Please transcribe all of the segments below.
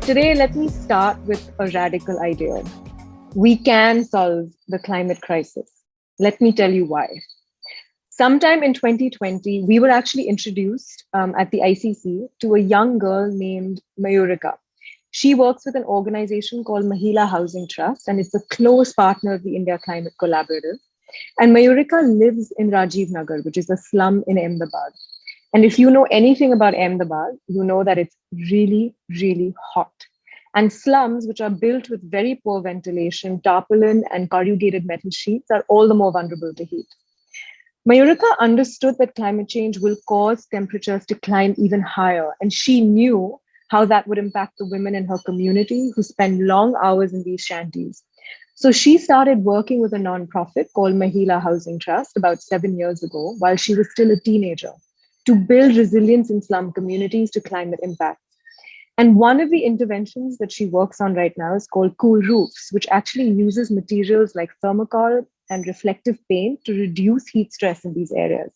Today, let me start with a radical idea. We can solve the climate crisis. Let me tell you why. Sometime in 2020, we were actually introduced at the ICC to a young girl named Mayurika. She works with an organization called Mahila Housing Trust, and it's a close partner of the India Climate Collaborative. And Mayurika lives in Rajiv Nagar, which is a slum in Ahmedabad. And if you know anything about Ahmedabad, you know that it's really, really hot. And slums, which are built with very poor ventilation, tarpaulin and corrugated metal sheets, are all the more vulnerable to heat. Mayurika understood that climate change will cause temperatures to climb even higher, and she knew how that would impact the women in her community who spend long hours in these shanties. So she started working with a nonprofit called Mahila Housing Trust about 7 years ago while she was still a teenager to build resilience in slum communities to climate impacts. And one of the interventions that she works on right now is called Cool Roofs, which actually uses materials like thermocol and reflective paint to reduce heat stress in these areas.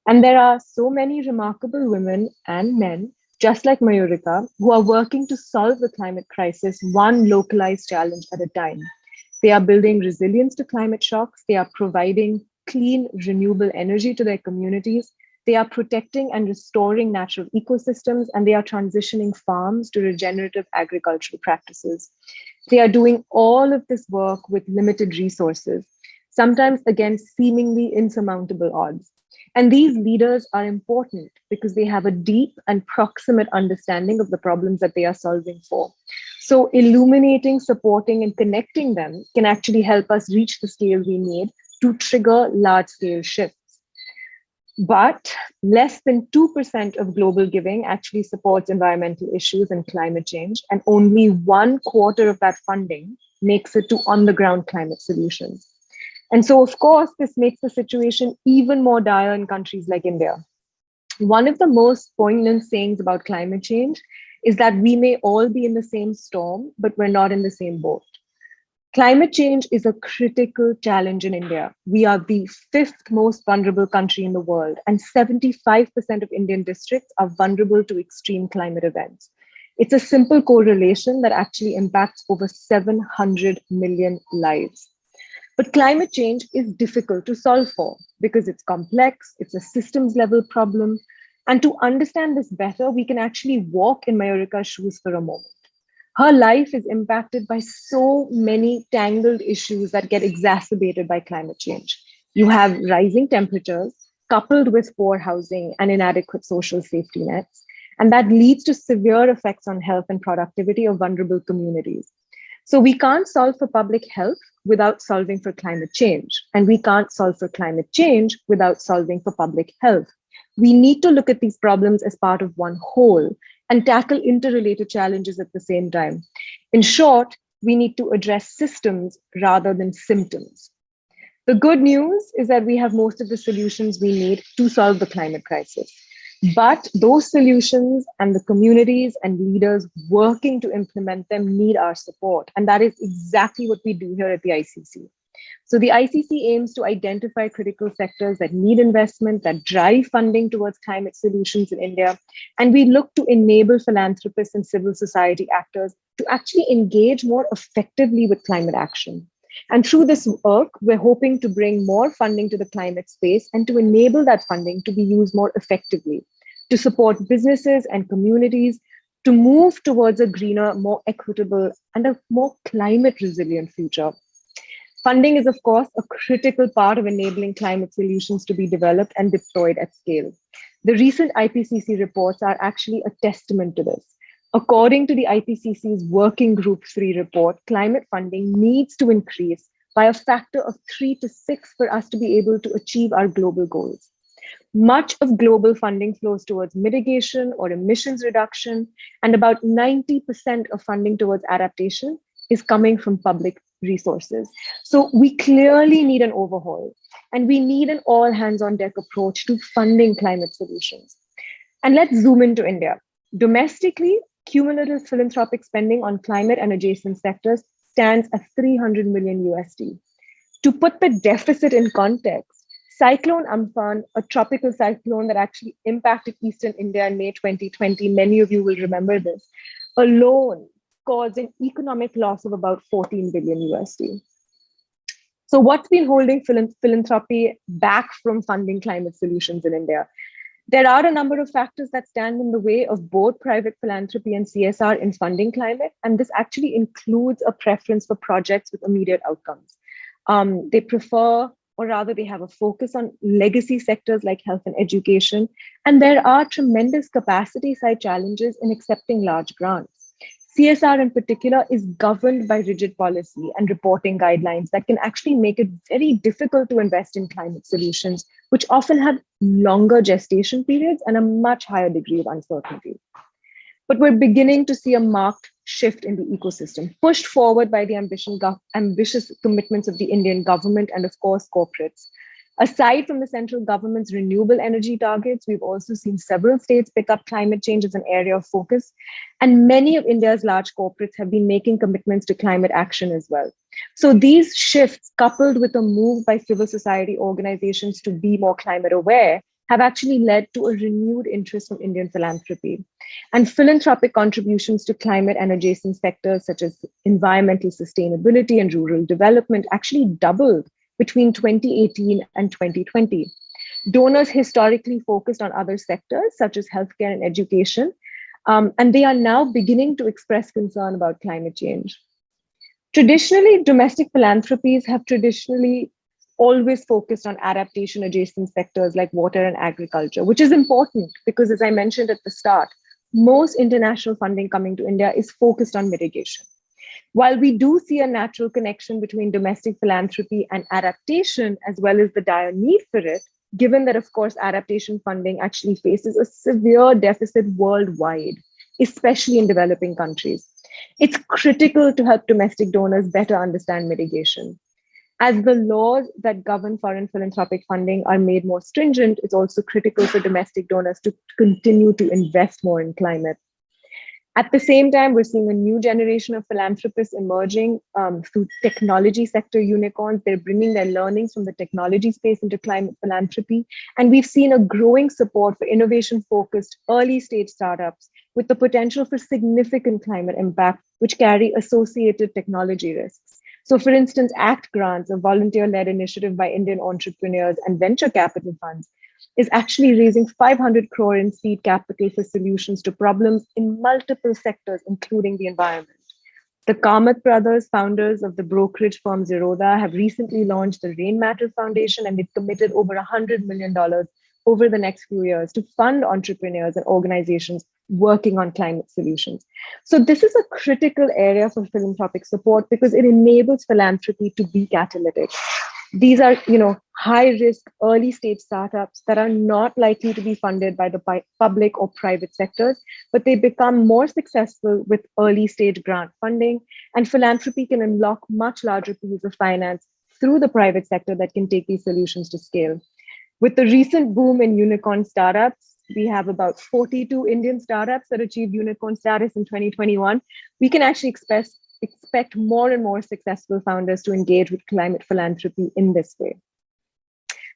And there are so many remarkable women and men, just like Mayurika, who are working to solve the climate crisis one localized challenge at a time. They are building resilience to climate shocks. They are providing clean, renewable energy to their communities. They are protecting and restoring natural ecosystems, and they are transitioning farms to regenerative agricultural practices. They are doing all of this work with limited resources, sometimes against seemingly insurmountable odds. And these leaders are important because they have a deep and proximate understanding of the problems that they are solving for. So illuminating, supporting, and connecting them can actually help us reach the scale we need to trigger large-scale shifts. But less than 2% of global giving actually supports environmental issues and climate change, and only 1/4 of that funding makes it to on-the-ground climate solutions. And so, of course, this makes the situation even more dire in countries like India. One of the most poignant sayings about climate change is that we may all be in the same storm, but we're not in the same boat. Climate change is a critical challenge in India. We are the fifth most vulnerable country in the world, and 75% of Indian districts are vulnerable to extreme climate events. It's a simple correlation that actually impacts over 700 million lives. But climate change is difficult to solve for because it's complex, it's a systems level problem. And to understand this better, we can actually walk in Mayurika's shoes for a moment. Her life is impacted by so many tangled issues that get exacerbated by climate change. You have rising temperatures coupled with poor housing and inadequate social safety nets, and that leads to severe effects on health and productivity of vulnerable communities. So we can't solve for public health without solving for climate change, and we can't solve for climate change without solving for public health. We need to look at these problems as part of one whole and tackle interrelated challenges at the same time. In short, we need to address systems rather than symptoms. The good news is that we have most of the solutions we need to solve the climate crisis. But those solutions and the communities and leaders working to implement them need our support. And that is exactly what we do here at the ICC. So the ICC aims to identify critical sectors that need investment, that drive funding towards climate solutions in India. And we look to enable philanthropists and civil society actors to actually engage more effectively with climate action. And through this work, we're hoping to bring more funding to the climate space and to enable that funding to be used more effectively, to support businesses and communities to move towards a greener, more equitable, and a more climate resilient future. Funding is, of course, a critical part of enabling climate solutions to be developed and deployed at scale. The recent IPCC reports are actually a testament to this. According to the IPCC's Working Group 3 report, climate funding needs to increase by a factor of 3 to 6 for us to be able to achieve our global goals. Much of global funding flows towards mitigation or emissions reduction, and about 90% of funding towards adaptation is coming from public resources. So we clearly need an overhaul, and we need an all hands on deck approach to funding climate solutions. And let's zoom into India. Domestically, cumulative philanthropic spending on climate and adjacent sectors stands at 300 million USD. To put the deficit in context, Cyclone Amphan, a tropical cyclone that actually impacted Eastern India in May 2020, many of you will remember this, alone caused an economic loss of about 14 billion USD. So what's been holding philanthropy back from funding climate solutions in India? There are a number of factors that stand in the way of both private philanthropy and CSR in funding climate, and this actually includes a preference for projects with immediate outcomes. They prefer, or rather they have a focus on legacy sectors like health and education, and there are tremendous capacity side challenges in accepting large grants. CSR in particular is governed by rigid policy and reporting guidelines that can actually make it very difficult to invest in climate solutions, which often have longer gestation periods and a much higher degree of uncertainty. But we're beginning to see a marked shift in the ecosystem, pushed forward by the ambitious commitments of the Indian government and, of course, corporates. Aside from the central government's renewable energy targets, we've also seen several states pick up climate change as an area of focus. And many of India's large corporates have been making commitments to climate action as well. So these shifts, coupled with a move by civil society organizations to be more climate aware, have actually led to a renewed interest from Indian philanthropy. And philanthropic contributions to climate and adjacent sectors such as environmental sustainability and rural development actually doubled between 2018 and 2020. Donors historically focused on other sectors such as healthcare and education, and they are now beginning to express concern about climate change. Traditionally, domestic philanthropies have always focused on adaptation adjacent sectors like water and agriculture, which is important because, as I mentioned at the start, most international funding coming to India is focused on mitigation. While we do see a natural connection between domestic philanthropy and adaptation, as well as the dire need for it, given that, of course, adaptation funding actually faces a severe deficit worldwide, especially in developing countries, it's critical to help domestic donors better understand mitigation. As the laws that govern foreign philanthropic funding are made more stringent, it's also critical for domestic donors to continue to invest more in climate. At the same time, we're seeing a new generation of philanthropists emerging through technology sector unicorns. They're bringing their learnings from the technology space into climate philanthropy. And we've seen a growing support for innovation-focused early-stage startups with the potential for significant climate impact, which carry associated technology risks. So for instance, ACT grants, a volunteer-led initiative by Indian entrepreneurs and venture capital funds, is actually raising 500 crore in seed capital for solutions to problems in multiple sectors, including the environment. The Kamath brothers, founders of the brokerage firm Zerodha, have recently launched the Rain Matter Foundation, and they've committed over $100 million over the next few years to fund entrepreneurs and organizations working on climate solutions. So this is a critical area for philanthropic support because it enables philanthropy to be catalytic. These are, high-risk, early-stage startups that are not likely to be funded by the public or private sectors, but they become more successful with early-stage grant funding, and philanthropy can unlock much larger pools of finance through the private sector that can take these solutions to scale. With the recent boom in unicorn startups, we have about 42 Indian startups that achieved unicorn status in 2021. We can actually expect more and more successful founders to engage with climate philanthropy in this way.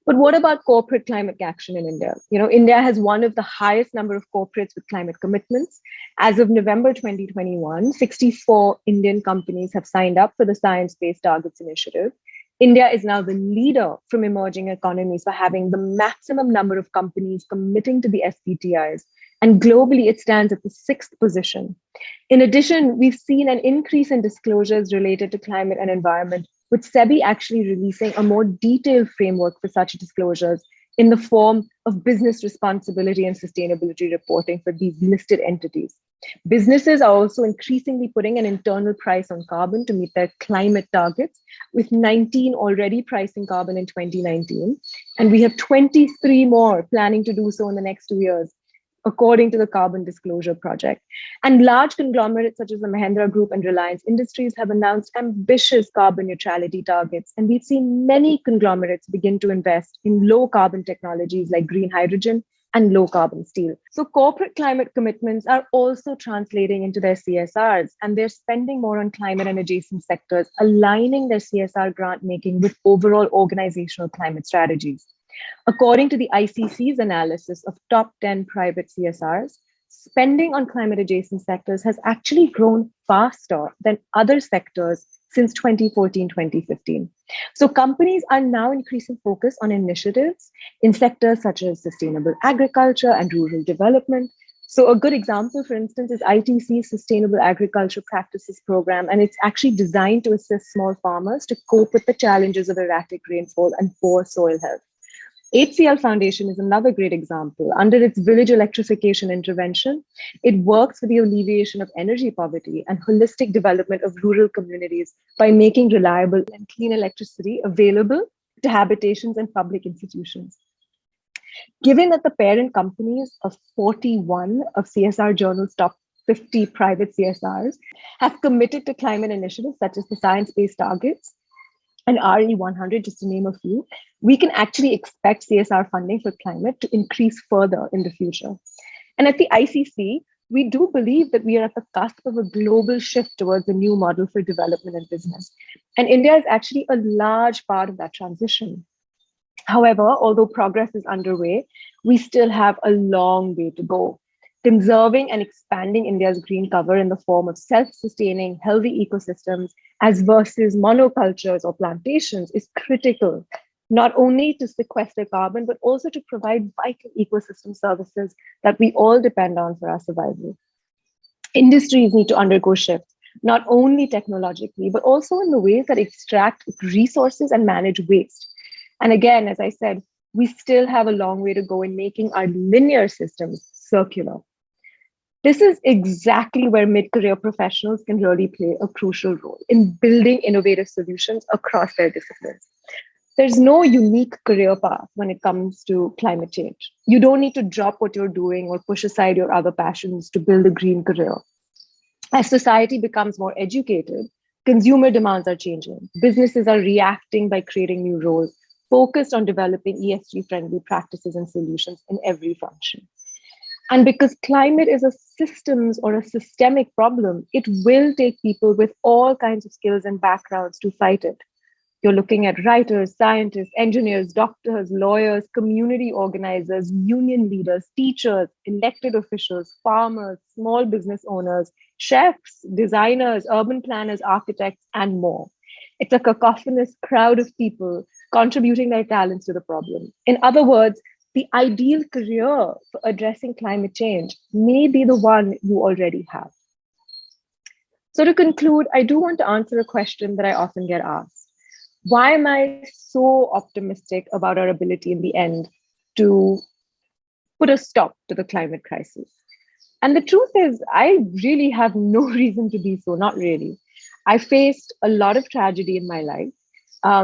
But what about corporate climate action in India? India has one of the highest number of corporates with climate commitments. As of November 2021, 64 Indian companies have signed up for the Science Based Targets Initiative. India is now the leader from emerging economies for having the maximum number of companies committing to the SBTIs. And globally, it stands at the 6th position. In addition, we've seen an increase in disclosures related to climate and environment, with SEBI actually releasing a more detailed framework for such disclosures in the form of business responsibility and sustainability reporting for these listed entities. Businesses are also increasingly putting an internal price on carbon to meet their climate targets, with 19 already pricing carbon in 2019. And we have 23 more planning to do so in the next 2 years, according to the Carbon Disclosure Project. And large conglomerates such as the Mahindra Group and Reliance Industries have announced ambitious carbon neutrality targets. And we've seen many conglomerates begin to invest in low carbon technologies like green hydrogen and low carbon steel. So corporate climate commitments are also translating into their CSRs, and they're spending more on climate and adjacent sectors, aligning their CSR grant making with overall organizational climate strategies. According to the ICC's analysis of top 10 private CSRs, spending on climate adjacent sectors has actually grown faster than other sectors since 2014, 2015. So companies are now increasing focus on initiatives in sectors such as sustainable agriculture and rural development. So a good example, for instance, is ITC's Sustainable Agriculture Practices Program, and it's actually designed to assist small farmers to cope with the challenges of erratic rainfall and poor soil health. HCL Foundation is another great example. Under its village electrification intervention, it works for the alleviation of energy poverty and holistic development of rural communities by making reliable and clean electricity available to habitations and public institutions. Given that the parent companies of 41 of CSR Journal's top 50 private CSRs have committed to climate initiatives such as the Science-Based Targets and RE100, just to name a few, we can actually expect CSR funding for climate to increase further in the future. And at the ICC, we do believe that we are at the cusp of a global shift towards a new model for development and business. And India is actually a large part of that transition. However, although progress is underway, we still have a long way to go. Conserving and expanding India's green cover in the form of self-sustaining, healthy ecosystems as versus monocultures or plantations is critical, not only to sequester carbon, but also to provide vital ecosystem services that we all depend on for our survival. Industries need to undergo shifts, not only technologically, but also in the ways that extract resources and manage waste. And again, as I said, we still have a long way to go in making our linear systems circular. This is exactly where mid-career professionals can really play a crucial role in building innovative solutions across their disciplines. There's no unique career path when it comes to climate change. You don't need to drop what you're doing or push aside your other passions to build a green career. As society becomes more educated, consumer demands are changing. Businesses are reacting by creating new roles, focused on developing ESG-friendly practices and solutions in every function. And because climate is a systems or a systemic problem, it will take people with all kinds of skills and backgrounds to fight it. You're looking at writers, scientists, engineers, doctors, lawyers, community organizers, union leaders, teachers, elected officials, farmers, small business owners, chefs, designers, urban planners, architects, and more. It's a cacophonous crowd of people contributing their talents to the problem. In other words, the ideal career for addressing climate change may be the one you already have. So to conclude, I do want to answer a question that I often get asked. Why am I so optimistic about our ability in the end to put a stop to the climate crisis? And the truth is, I really have no reason to be so, not really. I faced a lot of tragedy in my life.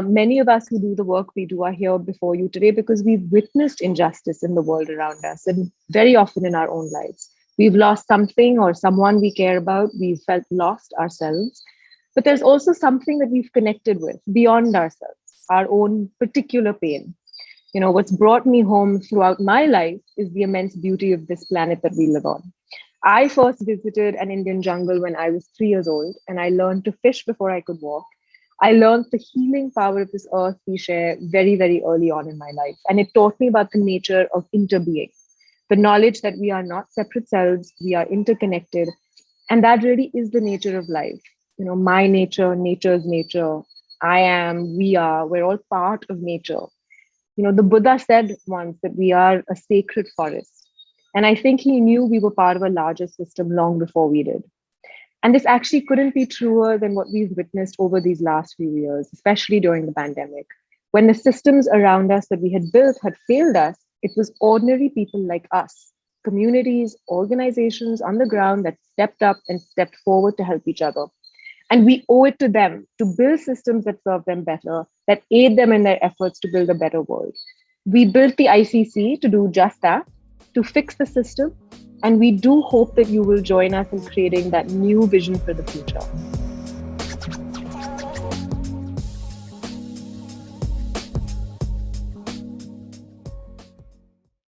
Many of us who do the work we do are here before you today because we've witnessed injustice in the world around us and very often in our own lives. We've lost something or someone we care about. We've felt lost ourselves. But there's also something that we've connected with beyond ourselves, our own particular pain. You know, what's brought me home throughout my life is the immense beauty of this planet that we live on. I first visited an Indian jungle when I was 3 years old, and I learned to fish before I could walk. I learned the healing power of this earth we share very, very early on in my life. And it taught me about the nature of interbeing, the knowledge that we are not separate selves, we are interconnected. And that really is the nature of life. You know, my nature, nature's nature, I am, we are, we're all part of nature. You know, the Buddha said once that we are a sacred forest. And I think he knew we were part of a larger system long before we did. And this actually couldn't be truer than what we've witnessed over these last few years, especially during the pandemic. When the systems around us that we had built had failed us, it was ordinary people like us, communities, organizations on the ground that stepped up and stepped forward to help each other. And we owe it to them to build systems that serve them better, that aid them in their efforts to build a better world. We built the ICC to do just that, to fix the system. And we do hope that you will join us in creating that new vision for the future.